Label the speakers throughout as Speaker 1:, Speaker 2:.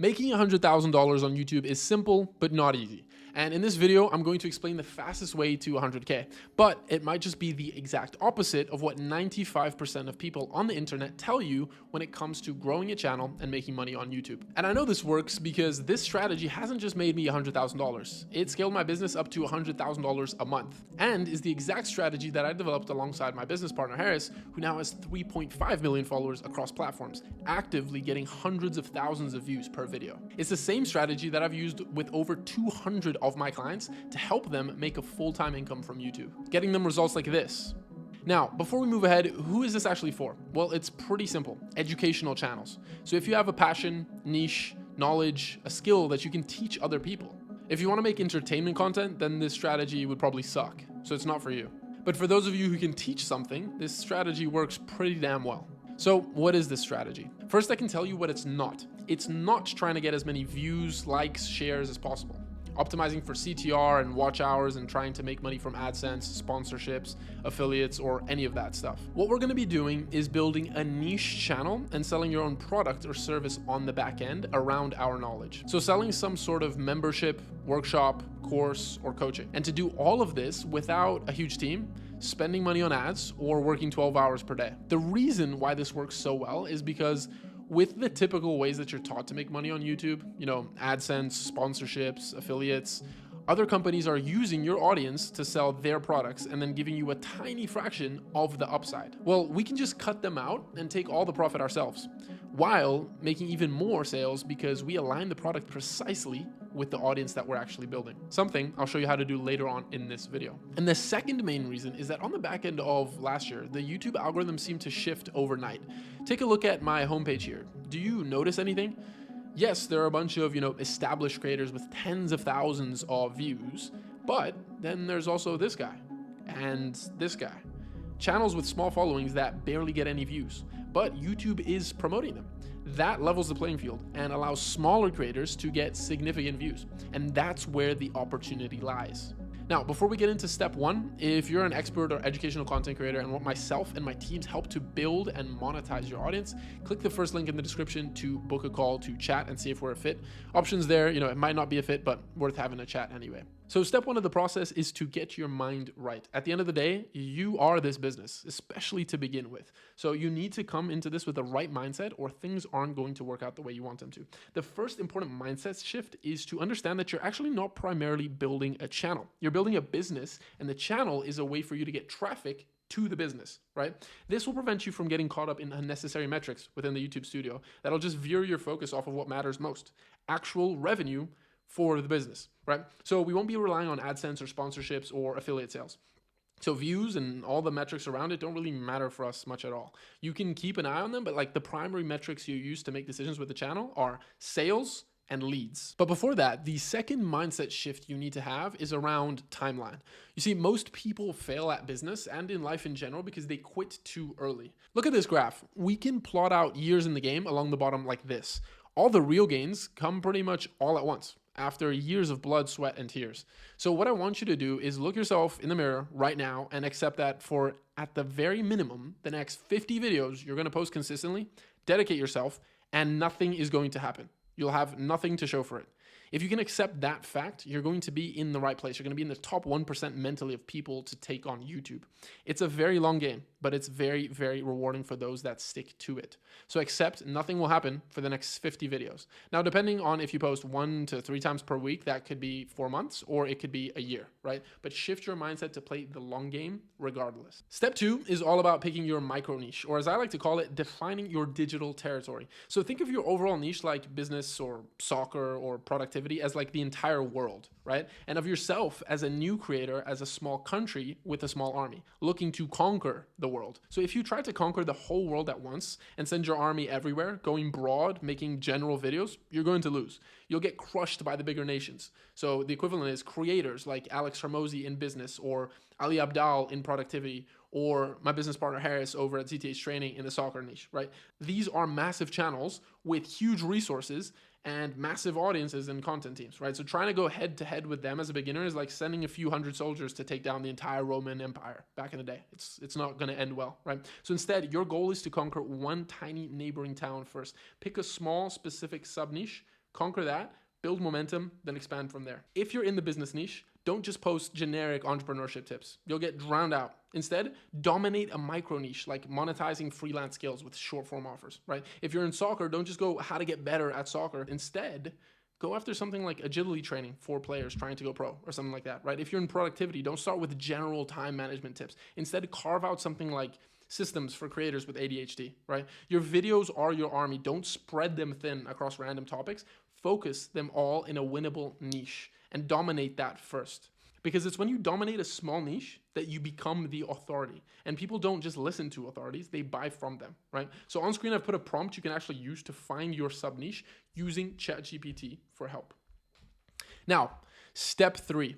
Speaker 1: Making $100,000 on YouTube is simple, but not easy. And in this video, I'm going to explain the fastest way to 100K, but it might just be the exact opposite of what 95% of people on the internet tell you when it comes to growing a channel and making money on YouTube. And I know this works because this strategy hasn't just made me $100,000. It scaled my business up to $100,000 a month, and is the exact strategy that I developed alongside my business partner Harris, who now has 3.5 million followers across platforms, actively getting hundreds of thousands of views per video. It's the same strategy that I've used with over 200 of my clients to help them make a full-time income from YouTube, getting them results like this. Now, before we move ahead, who is this actually for? Well, it's pretty simple: educational channels. So if you have a passion, niche, knowledge, a skill that you can teach other people. If you want to make entertainment content, then this strategy would probably suck, so it's not for you. But for those of you who can teach something, this strategy works pretty damn well. So what is this strategy? First, I can tell you what it's not. It's not trying to get as many views, likes, shares as possible, optimizing for CTR and watch hours and trying to make money from AdSense, sponsorships, affiliates, or any of that stuff. What we're going to be doing is building a niche channel and selling your own product or service on the back end around our knowledge. So selling some sort of membership, workshop, course, or coaching. And to do all of this without a huge team, spending money on ads, or working 12 hours per day. The reason why this works so well is because with the typical ways that you're taught to make money on YouTube, AdSense, sponsorships, affiliates, other companies are using your audience to sell their products and then giving you a tiny fraction of the upside. Well, we can just cut them out and take all the profit ourselves, while making even more sales because we align the product precisely with the audience that we're actually building. Something I'll show you how to do later on in this video. And the second main reason is that on the back end of last year, the YouTube algorithm seemed to shift overnight. Take a look at my homepage here. Do you notice anything? Yes, there are a bunch of, established creators with tens of thousands of views, but then there's also this guy and this guy. Channels with small followings that barely get any views, but YouTube is promoting them. That levels the playing field and allows smaller creators to get significant views. And that's where the opportunity lies. Now, before we get into step one, if you're an expert or educational content creator and want myself and my teams help to build and monetize your audience, click the first link in the description to book a call to chat and see if we're a fit. Options there, it might not be a fit, but worth having a chat anyway. So step one of the process is to get your mind right. At the end of the day, you are this business, especially to begin with. So you need to come into this with the right mindset or things aren't going to work out the way you want them to. The first important mindset shift is to understand that you're actually not primarily building a channel. You're building a business, and the channel is a way for you to get traffic to the business, right? This will prevent you from getting caught up in unnecessary metrics within the YouTube studio. That'll just veer your focus off of what matters most: actual revenue for the business, right? So we won't be relying on AdSense or sponsorships or affiliate sales. So views and all the metrics around it don't really matter for us much at all. You can keep an eye on them, but the primary metrics you use to make decisions with the channel are sales and leads. But before that, the second mindset shift you need to have is around timeline. You see, most people fail at business and in life in general because they quit too early. Look at this graph. We can plot out years in the game along the bottom like this. All the real gains come pretty much all at once, after years of blood, sweat, and tears. So what I want you to do is look yourself in the mirror right now and accept that for, at the very minimum, the next 50 videos you're going to post consistently, dedicate yourself, and nothing is going to happen. You'll have nothing to show for it. If you can accept that fact, you're going to be in the right place. You're going to be in the top 1% mentally of people to take on YouTube. It's a very long game, but it's very, very rewarding for those that stick to it. So accept nothing will happen for the next 50 videos. Now, depending on if you post 1 to 3 times per week, that could be 4 months or it could be a year, right? But shift your mindset to play the long game regardless. Step 2 is all about picking your micro niche, or as I like to call it, defining your digital territory. So think of your overall niche like business or soccer or productivity as like the entire world, right? And of yourself as a new creator, as a small country with a small army, looking to conquer the world. So if you try to conquer the whole world at once and send your army everywhere, going broad, making general videos, you're going to lose. You'll get crushed by the bigger nations. So the equivalent is creators like Alex Hormozi in business, or Ali Abdal in productivity, or my business partner Harris over at ZTH Training in the soccer niche, right? These are massive channels with huge resources and massive audiences and content teams, right? So trying to go head to head with them as a beginner is like sending a few hundred soldiers to take down the entire Roman Empire back in the day. It's not going to end well, right? So instead, your goal is to conquer one tiny neighboring town first. Pick a small specific sub niche, Conquer that, build momentum, then expand from there. If you're in the business niche, don't just post generic entrepreneurship tips. You'll get drowned out. Instead, dominate a micro niche like monetizing freelance skills with short form offers, right? If you're in soccer, don't just go how to get better at soccer. Instead, go after something like agility training for players trying to go pro or something like that, right? If you're in productivity, don't start with general time management tips. Instead, carve out something like systems for creators with ADHD, right? Your videos are your army. Don't spread them thin across random topics. Focus them all in a winnable niche and dominate that first. Because it's when you dominate a small niche that you become the authority. And people don't just listen to authorities, they buy from them, right? So on screen, I've put a prompt you can actually use to find your sub niche using ChatGPT for help. Now, step 3.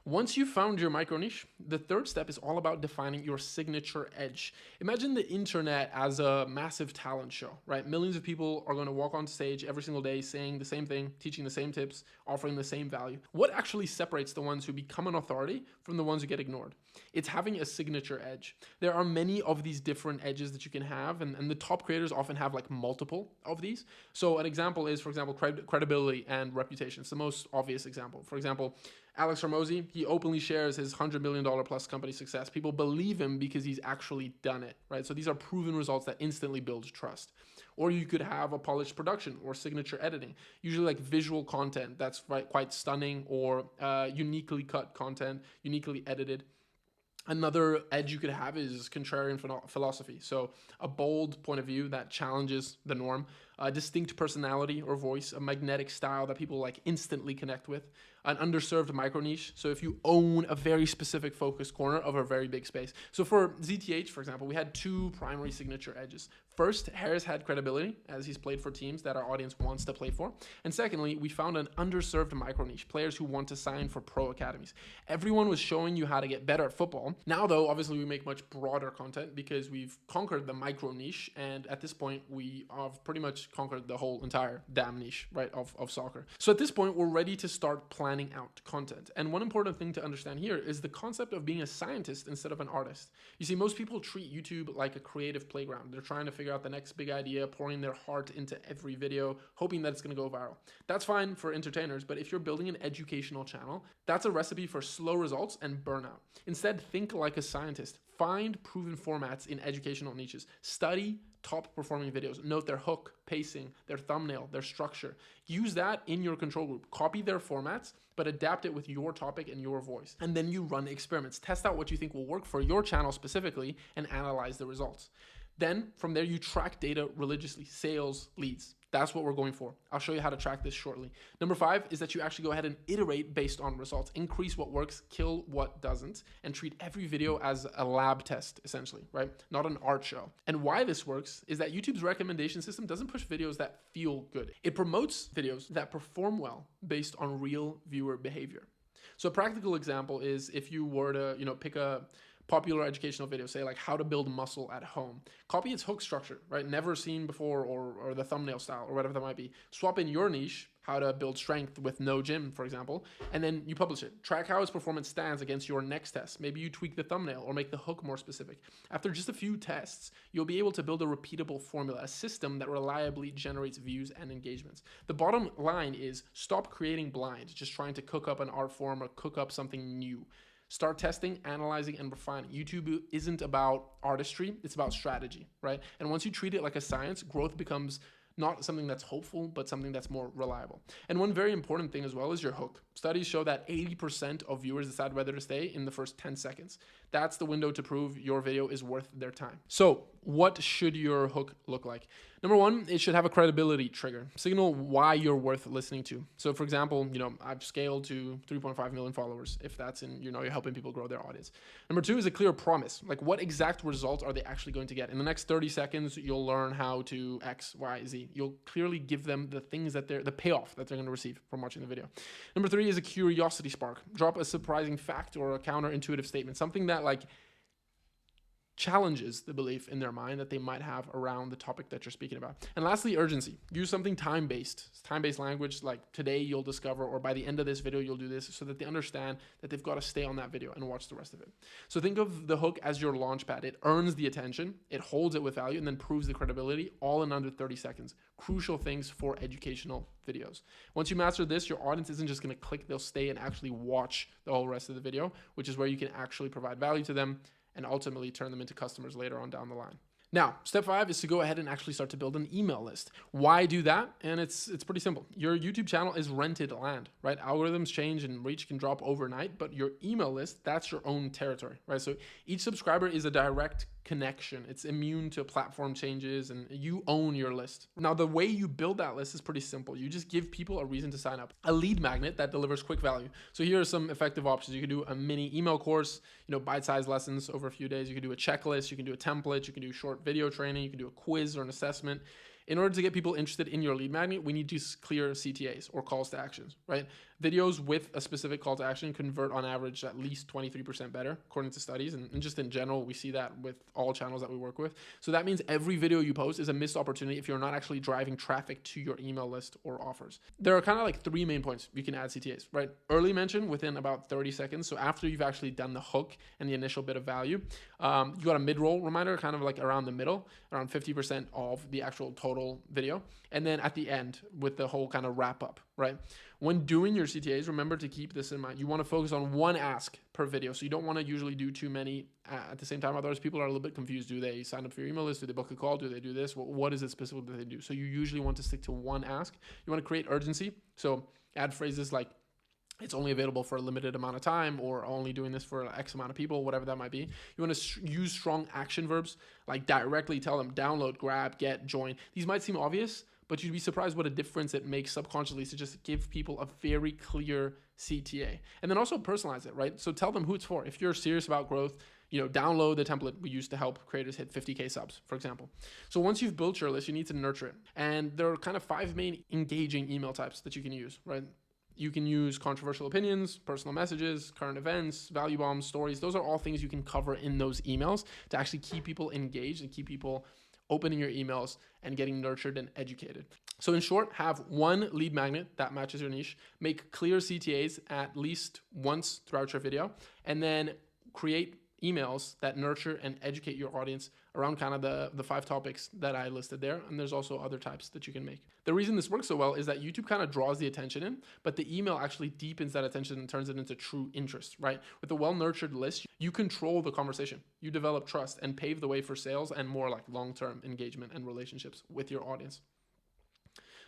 Speaker 1: Once you've found your micro niche, the third step is all about defining your signature edge. Imagine the internet as a massive talent show, right? Millions of people are going to walk on stage every single day saying the same thing, teaching the same tips, offering the same value. What actually separates the ones who become an authority from the ones who get ignored? It's having a signature edge. There are many of these different edges that you can have, and the top creators often have like multiple of these. So an example is, for example, credibility and reputation. It's the most obvious example. For example, Alex Hormozi, he openly shares his $100 million plus company success. People believe him because he's actually done it, right? So these are proven results that instantly build trust. Or you could have a polished production or signature editing, usually like visual content that's quite stunning, or uniquely cut content, uniquely edited. Another edge you could have is contrarian philosophy. So a bold point of view that challenges the norm, a distinct personality or voice, a magnetic style that people like instantly connect with, an underserved micro niche. So if you own a very specific focus corner of a very big space. So for ZTH, for example, we had 2 primary signature edges. First, Harris had credibility as he's played for teams that our audience wants to play for. And secondly, we found an underserved micro niche, players who want to sign for pro academies. Everyone was showing you how to get better at football. Now though, obviously we make much broader content because we've conquered the micro niche. And at this point, we have pretty much conquered the whole entire damn niche, right, of soccer. So at this point, we're ready to start planning out content. And one important thing to understand here is the concept of being a scientist instead of an artist. You see, most people treat YouTube like a creative playground. They're trying to figure out the next big idea, pouring their heart into every video, hoping that it's going to go viral. That's fine for entertainers, but if you're building an educational channel, that's a recipe for slow results and burnout. Instead, think like a scientist. Find proven formats in educational niches. Study top performing videos. Note their hook, pacing, their thumbnail, their structure. Use that in your control group. Copy their formats, but adapt it with your topic and your voice. And then you run experiments. Test out what you think will work for your channel specifically and analyze the results. Then from there, you track data religiously, sales, leads. That's what we're going for. I'll show you how to track this shortly. Number 5 is that you actually go ahead and iterate based on results. Increase what works, kill what doesn't, and treat every video as a lab test, essentially, right? Not an art show. And why this works is that YouTube's recommendation system doesn't push videos that feel good. It promotes videos that perform well based on real viewer behavior. So a practical example is if you were to, pick a popular educational video, say like how to build muscle at home. Copy its hook structure, right? Never seen before, or the thumbnail style, or whatever that might be. Swap in your niche, how to build strength with no gym, for example, and then you publish it. Track how its performance stands against your next test. Maybe you tweak the thumbnail or make the hook more specific. After just a few tests, you'll be able to build a repeatable formula, a system that reliably generates views and engagements. The bottom line is stop creating blind, just trying to cook up an art form or cook up something new. Start testing, analyzing, and refining. YouTube isn't about artistry, it's about strategy, right? And once you treat it like a science, growth becomes not something that's hopeful, but something that's more reliable. And one very important thing as well is your hook. Studies show that 80% of viewers decide whether to stay in the first 10 seconds. That's the window to prove your video is worth their time. So what should your hook look like? Number 1, it should have a credibility trigger. Signal why you're worth listening to. So for example, I've scaled to 3.5 million followers, if that's in, you're helping people grow their audience. Number 2 is a clear promise. Like what exact results are they actually going to get? In the next 30 seconds, you'll learn how to X, Y, Z. You'll clearly give them the things that the payoff that they're going to receive from watching the video. Number 3 is a curiosity spark. Drop a surprising fact or a counterintuitive statement, something that like challenges the belief in their mind that they might have around the topic that you're speaking about. And lastly, urgency. Use something time-based language, like today you'll discover, or by the end of this video you'll do this, so that they understand that they've got to stay on that video and watch the rest of it. So think of the hook as your launch pad. It earns the attention, it holds it with value, and then proves the credibility, all in under 30 seconds. Crucial things for educational videos. Once you master this, your audience isn't just going to click, they'll stay and actually watch the whole rest of the video, which is where you can actually provide value to them and ultimately turn them into customers later on down the line. Now, step 5 is to go ahead and actually start to build an email list. Why do that? And it's pretty simple. Your YouTube channel is rented land, right? Algorithms change and reach can drop overnight, but your email list, that's your own territory, right? So each subscriber is a direct connection. It's immune to platform changes, and you own your list. Now, the way you build that list is pretty simple. You just give people a reason to sign up. A lead magnet that delivers quick value. So here are some effective options. You can do a mini email course, bite-sized lessons over a few days. You can do a checklist. You can do a template. You can do short video training. You can do a quiz or an assessment. In order to get people interested in your lead magnet, we need to clear CTAs, or calls to actions, right? Videos with a specific call to action convert on average at least 23% better, according to studies. And just in general, we see that with all channels that we work with. So that means every video you post is a missed opportunity if you're not actually driving traffic to your email list or offers. There are kind of like 3 main points you can add CTAs, right? Early mention within about 30 seconds. So after you've actually done the hook and the initial bit of value, you got a mid-roll reminder, kind of like around the middle, around 50% of the actual total video. And then at the end with the whole kind of wrap up, right? When doing your CTAs, remember to keep this in mind. You want to focus on one ask per video. So you don't want to usually do too many at the same time. Otherwise, people are a little bit confused. Do they sign up for your email list? Do they book a call? Do they do this? What is it specifically that they do? So you usually want to stick to one ask. You want to create urgency. So add phrases like, it's only available for a limited amount of time, or only doing this for X amount of people, whatever that might be. You want to use strong action verbs, like directly tell them download, grab, get, join. These might seem obvious, but you'd be surprised what a difference it makes subconsciously to just give people a very clear CTA. And then also personalize it, right? So tell them who it's for. If you're serious about growth, download the template we use to help creators hit 50K subs, for example. So once you've built your list, you need to nurture it. And there are kind of 5 main engaging email types that you can use, right? You can use controversial opinions, personal messages, current events, value bombs, stories. Those are all things you can cover in those emails to actually keep people engaged and keep people opening your emails and getting nurtured and educated. So in short, have one lead magnet that matches your niche, make clear CTAs at least once throughout your video, and then create emails that nurture and educate your audience around kind of the 5 topics that I listed there. And there's also other types that you can make. The reason this works so well is that YouTube kind of draws the attention in, but the email actually deepens that attention and turns it into true interest, right? With a well-nurtured list, you control the conversation, you develop trust, and pave the way for sales and more like long-term engagement and relationships with your audience.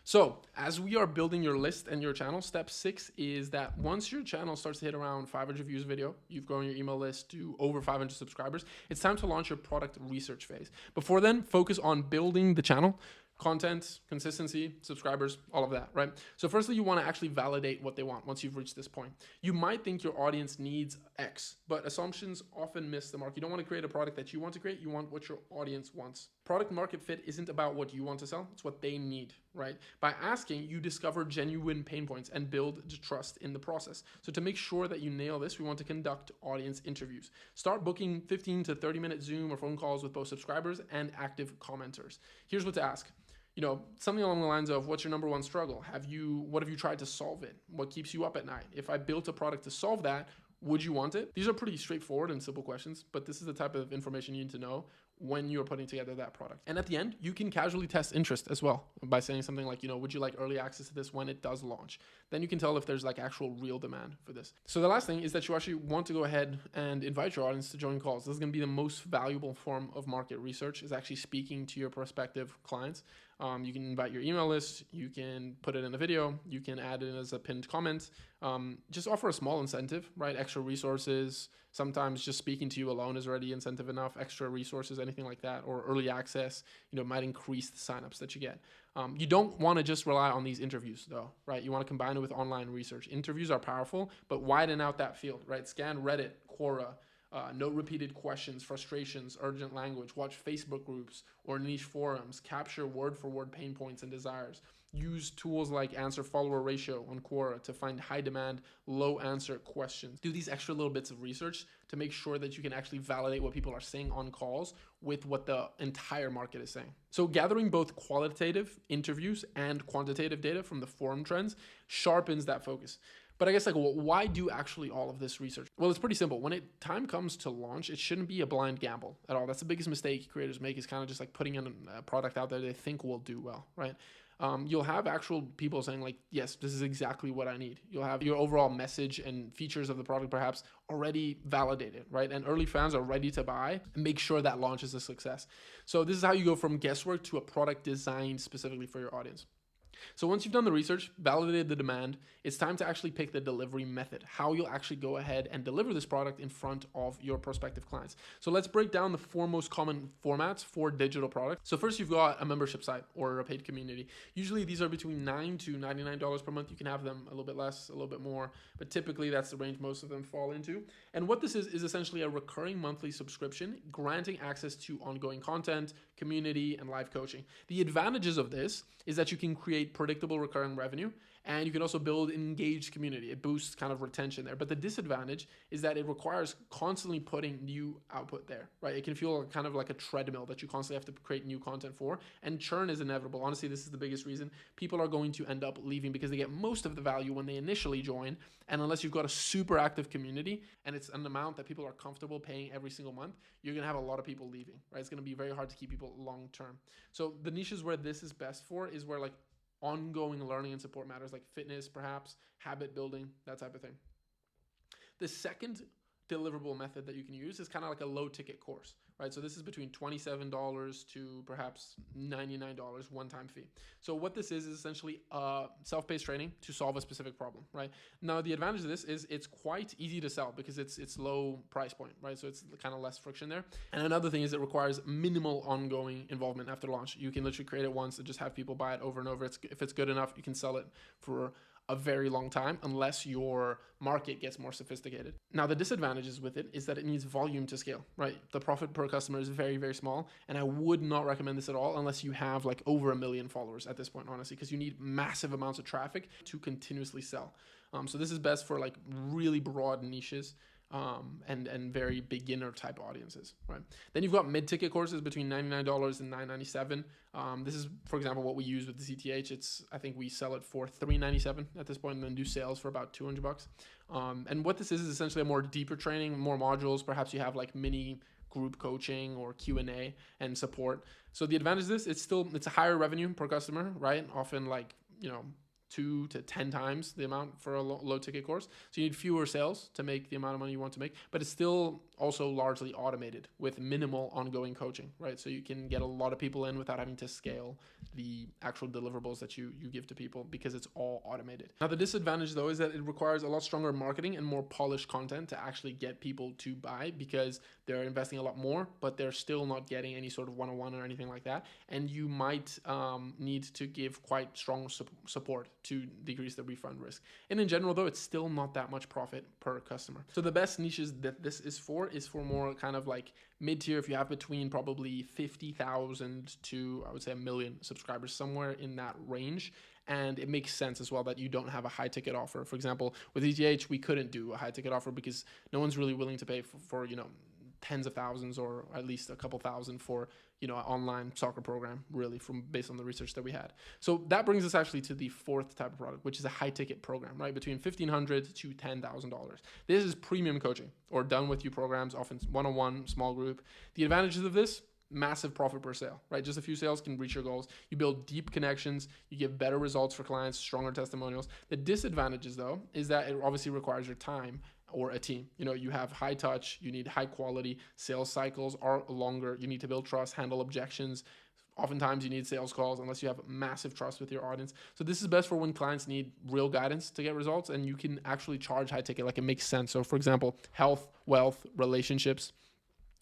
Speaker 1: So as we are building your list and your channel, step 6 is that once your channel starts to hit around 500 views a video, you've grown your email list to over 500 subscribers, it's time to launch your product research phase. Before then, focus on building the channel, content, consistency, subscribers, all of that, right? So firstly, you want to actually validate what they want once you've reached this point. You might think your audience needs X, but assumptions often miss the mark. You don't want to create a product that you want to create. You want what your audience wants. Product market fit isn't about what you want to sell. It's what they need, right? By asking, you discover genuine pain points and build trust in the process. So to make sure that you nail this, we want to conduct audience interviews. Start booking 15 to 30-minute Zoom or phone calls with both subscribers and active commenters. Here's what to ask. Something along the lines of, what's your number 1 struggle? What have you tried to solve it? What keeps you up at night? If I built a product to solve that, would you want it? These are pretty straightforward and simple questions, but this is the type of information you need to know when you're putting together that product. And at the end, you can casually test interest as well by saying something like, would you like early access to this when it does launch? Then you can tell if there's like actual real demand for this. So the last thing is that you actually want to go ahead and invite your audience to join calls. This is going to be the most valuable form of market research, is actually speaking to your prospective clients. You can invite your email list, you can put it in a video, you can add it as a pinned comment, just offer a small incentive, right? Extra resources. Sometimes just speaking to you alone is already incentive enough. Extra resources, anything like that, or early access, might increase the signups that you get. You don't want to just rely on these interviews though, right? You want to combine it with online research. Interviews are powerful, but widen out that field, right? Scan Reddit, Quora, note repeated questions, frustrations, urgent language, watch Facebook groups or niche forums, capture word-for-word pain points and desires. Use tools like answer follower ratio on Quora to find high demand, low answer questions. Do these extra little bits of research to make sure that you can actually validate what people are saying on calls with what the entire market is saying. So gathering both qualitative interviews and quantitative data from the forum trends sharpens that focus. But I guess like, well, why do actually all of this research? Well, it's pretty simple. When time comes to launch, it shouldn't be a blind gamble at all. That's the biggest mistake creators make, is kind of just like putting in a product out there they think will do well, right? You'll have actual people saying like, yes, this is exactly what I need. You'll have your overall message and features of the product perhaps already validated, right? And early fans are ready to buy and make sure that launch is a success. So this is how you go from guesswork to a product designed specifically for your audience. So once you've done the research, validated the demand, it's time to actually pick the delivery method, how you'll actually go ahead and deliver this product in front of your prospective clients. So let's break down the 4 most common formats for digital products. So first, you've got a membership site or a paid community. Usually these are between $9 to $99 per month. You can have them a little bit less, a little bit more, but typically that's the range most of them fall into. And what this is essentially a recurring monthly subscription, granting access to ongoing content, community, and live coaching. The advantages of this is that you can create predictable recurring revenue, and you can also build an engaged community. It boosts kind of retention there. But the disadvantage is that it requires constantly putting new output there, right? It can feel kind of like a treadmill that you constantly have to create new content for, and churn is inevitable. Honestly, this is the biggest reason. People are going to end up leaving because they get most of the value when they initially join, and unless you've got a super active community and it's an amount that people are comfortable paying every single month, you're gonna have a lot of people leaving, right? It's gonna be very hard to keep people long term. So the niches where this is best for is where like ongoing learning and support matters, like fitness, perhaps habit building, that type of thing. The second deliverable method that you can use is kind of like a low ticket course, right? So this is between $27 to perhaps $99 one-time fee. So what this is essentially self-paced training to solve a specific problem, right? Now the advantage of this is it's quite easy to sell because it's low price point, right? So it's kind of less friction there. And another thing is it requires minimal ongoing involvement after launch. You can literally create it once and just have people buy it over and over. If it's good enough, you can sell it for a very long time unless your market gets more sophisticated. Now, the disadvantages with it is that it needs volume to scale, right? The profit per customer is very, very small, and I would not recommend this at all unless you have like over 1 million followers at this point, honestly, because you need massive amounts of traffic to continuously sell. So this is best for like really broad niches and very beginner type audiences, right? Then you've got mid-ticket courses between $99 and $997. This is, for example, what we use with the CTH. I think we sell it for $397 at this point, and then do sales for about $200. And what this is essentially a more deeper training, more modules. Perhaps you have like mini group coaching or Q&A and support. So the advantage of this, it's a higher revenue per customer, right? Often like, 2 to 10 times the amount for a low ticket course. So you need fewer sales to make the amount of money you want to make, but it's still also largely automated with minimal ongoing coaching, right? So you can get a lot of people in without having to scale the actual deliverables that you give to people because it's all automated. Now the disadvantage though is that it requires a lot stronger marketing and more polished content to actually get people to buy because they're investing a lot more, but they're still not getting any sort of one-on-one or anything like that. And you might need to give quite strong support to decrease the refund risk. And in general though, it's still not that much profit per customer. So the best niches that this is for more kind of like mid-tier. If you have between probably 50,000 to I would say 1 million subscribers, somewhere in that range. And it makes sense as well that you don't have a high ticket offer. For example, with ETH, we couldn't do a high ticket offer because no one's really willing to pay for tens of thousands or at least a couple thousand for an online soccer program, really, based on the research that we had. So that brings us actually to the fourth type of product, which is a high ticket program, right? Between $1,500 to $10,000. This is premium coaching or done with you programs, often one-on-one, small group. The advantages of this: massive profit per sale, right? Just a few sales can reach your goals. You build deep connections, you give better results for clients, stronger testimonials. The disadvantages though is that it obviously requires your time or a team. You have high touch, you need high quality, sales cycles are longer, you need to build trust, handle objections. Oftentimes you need sales calls unless you have massive trust with your audience. So this is best for when clients need real guidance to get results, and you can actually charge high ticket, like it makes sense. So for example, health, wealth, relationships,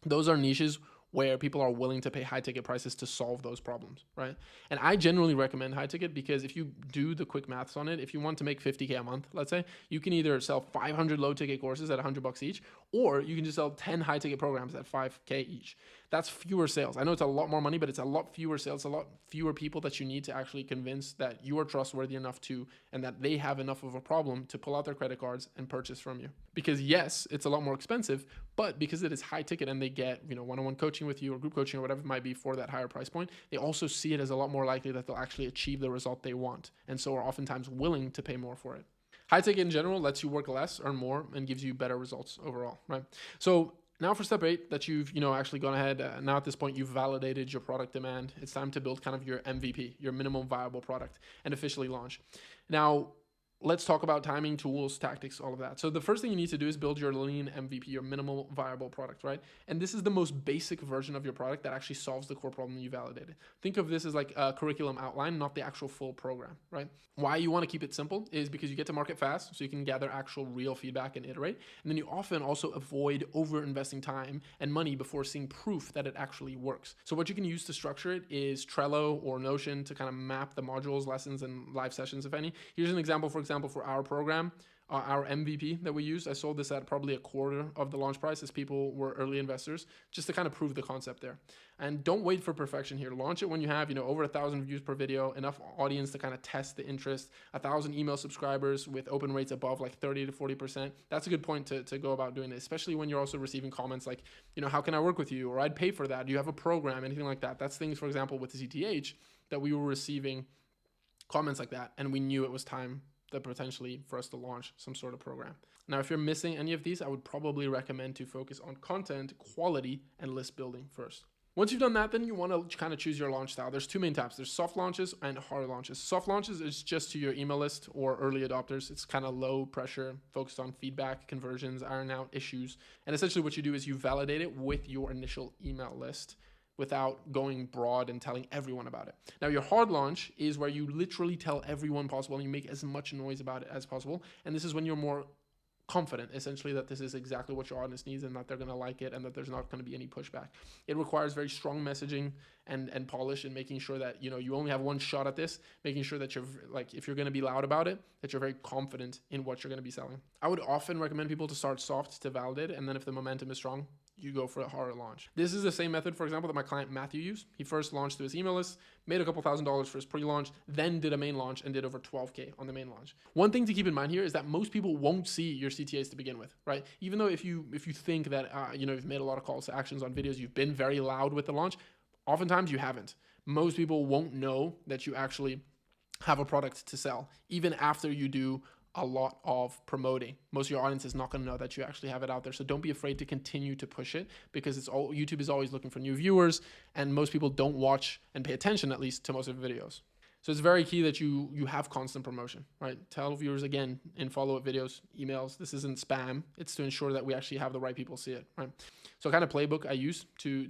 Speaker 1: those are niches where people are willing to pay high ticket prices to solve those problems, right? And I generally recommend high ticket because if you do the quick maths on it, if you want to make 50K a month, let's say, you can either sell 500 low ticket courses at $100 each, or you can just sell 10 high ticket programs at $5K each. That's fewer sales. I know it's a lot more money, but it's a lot fewer sales, a lot fewer people that you need to actually convince that you are trustworthy enough to, and that they have enough of a problem to pull out their credit cards and purchase from you. Because yes, it's a lot more expensive, but because it is high ticket and they get, one-on-one coaching with you or group coaching or whatever it might be for that higher price point, they also see it as a lot more likely that they'll actually achieve the result they want. And so are oftentimes willing to pay more for it. High ticket in general lets you work less, earn more, and gives you better results overall, right? So now for step 8, that you've actually gone ahead, now at this point you've validated your product demand. It's time to build kind of your MVP, your minimum viable product, and officially launch. Now, let's talk about timing, tools, tactics, all of that. So the first thing you need to do is build your lean MVP, your minimal viable product, right? And this is the most basic version of your product that actually solves the core problem you validated. Think of this as like a curriculum outline, not the actual full program, right? Why you want to keep it simple is because you get to market fast, so you can gather actual real feedback and iterate. And then you often also avoid over investing time and money before seeing proof that it actually works. So what you can use to structure it is Trello or Notion to kind of map the modules, lessons, and live sessions, if any. Here's an example, for our program, our MVP that we used. I sold this at probably a quarter of the launch price as people were early investors, just to kind of prove the concept there. And don't wait for perfection here. Launch it when you have, over 1,000 views per video, enough audience to kind of test the interest, 1,000 email subscribers with open rates above like 30 to 40%. That's a good point to go about doing it, especially when you're also receiving comments like, how can I work with you? Or I'd pay for that. Do you have a program? Anything like that. That's things, for example, with the CTH that we were receiving comments like that, and we knew it was time that potentially for us to launch some sort of program. Now, if you're missing any of these, I would probably recommend to focus on content, quality, and list building first. Once you've done that, then you want to kind of choose your launch style. There's 2 main types. There's soft launches and hard launches. Soft launches is just to your email list or early adopters. It's kind of low pressure, focused on feedback, conversions, iron out issues. And essentially what you do is you validate it with your initial email list without going broad and telling everyone about it. Now, your hard launch is where you literally tell everyone possible and you make as much noise about it as possible. And this is when you're more confident, essentially, that this is exactly what your audience needs and that they're going to like it and that there's not going to be any pushback. It requires very strong messaging and polish and making sure that, you only have one shot at this, making sure that you're like, if you're going to be loud about it, that you're very confident in what you're going to be selling. I would often recommend people to start soft to validate it. And then if the momentum is strong, you go for a hard launch. This is the same method, for example, that my client Matthew used. He first launched through his email list, made a couple $1,000s for his pre-launch, then did a main launch and did over 12K on the main launch. One thing to keep in mind here is that most people won't see your CTAs to begin with, right? Even though if you think that you've made a lot of calls to actions on videos, you've been very loud with the launch, oftentimes you haven't. Most people won't know that you actually have a product to sell, even after you do a lot of promoting. Most of your audience is not going to know that you actually have it out there. So don't be afraid to continue to push it, because YouTube is always looking for new viewers, and most people don't watch and pay attention, at least, to most of the videos. So it's very key that you have constant promotion, right? Tell viewers again in follow-up videos, emails. This isn't spam. It's to ensure that we actually have the right people see it, right? So kind of playbook I use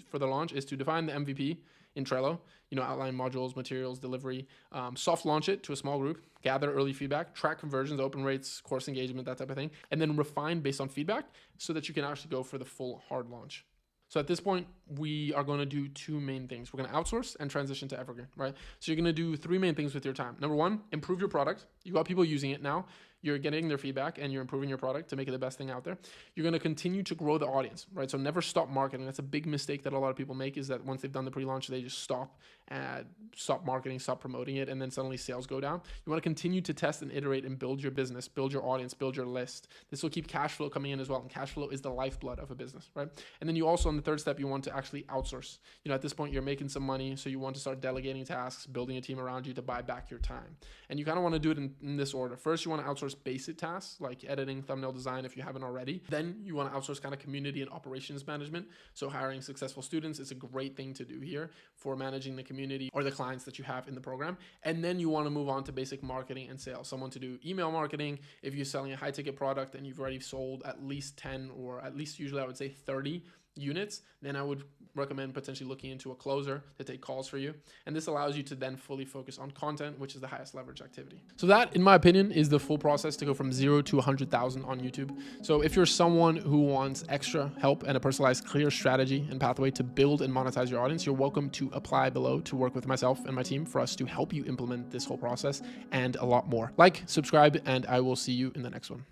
Speaker 1: for the launch is to define the MVP in Trello, outline modules, materials, delivery, soft launch it to a small group, gather early feedback, track conversions, open rates, course engagement, that type of thing, and then refine based on feedback so that you can actually go for the full hard launch. So at this point, we are going to do 2 main things. We're going to outsource and transition to evergreen, right? So you're going to do 3 main things with your time. Number 1, improve your product. You got people using it now. You're getting their feedback and you're improving your product to make it the best thing out there. You're going to continue to grow the audience, right? So never stop marketing. That's a big mistake that a lot of people make, is that once they've done the pre-launch, they just stop marketing, stop promoting it, and then suddenly sales go down. You want to continue to test and iterate and build your business, build your audience, build your list. This will keep cash flow coming in as well. And cash flow is the lifeblood of a business, right? And then you also, on the 3rd step, you want to actually outsource. At this point, you're making some money, so you want to start delegating tasks, building a team around you to buy back your time. And you kind of want to do it in this order. First, you want to outsource basic tasks like editing, thumbnail design, if you haven't already. Then you want to outsource kind of community and operations management. So hiring successful students is a great thing to do here for managing the community or the clients that you have in the program. And then you want to move on to basic marketing and sales. Someone to do email marketing. If you're selling a high ticket product and you've already sold at least 10, or at least usually I would say 30 units, then I would recommend potentially looking into a closer to take calls for you. And this allows you to then fully focus on content, which is the highest leverage activity. So that, in my opinion, is the full process to go from 0 to 100,000 on YouTube. So if you're someone who wants extra help and a personalized, clear strategy and pathway to build and monetize your audience, you're welcome to apply below to work with myself and my team for us to help you implement this whole process and a lot more. Like, subscribe, and I will see you in the next one.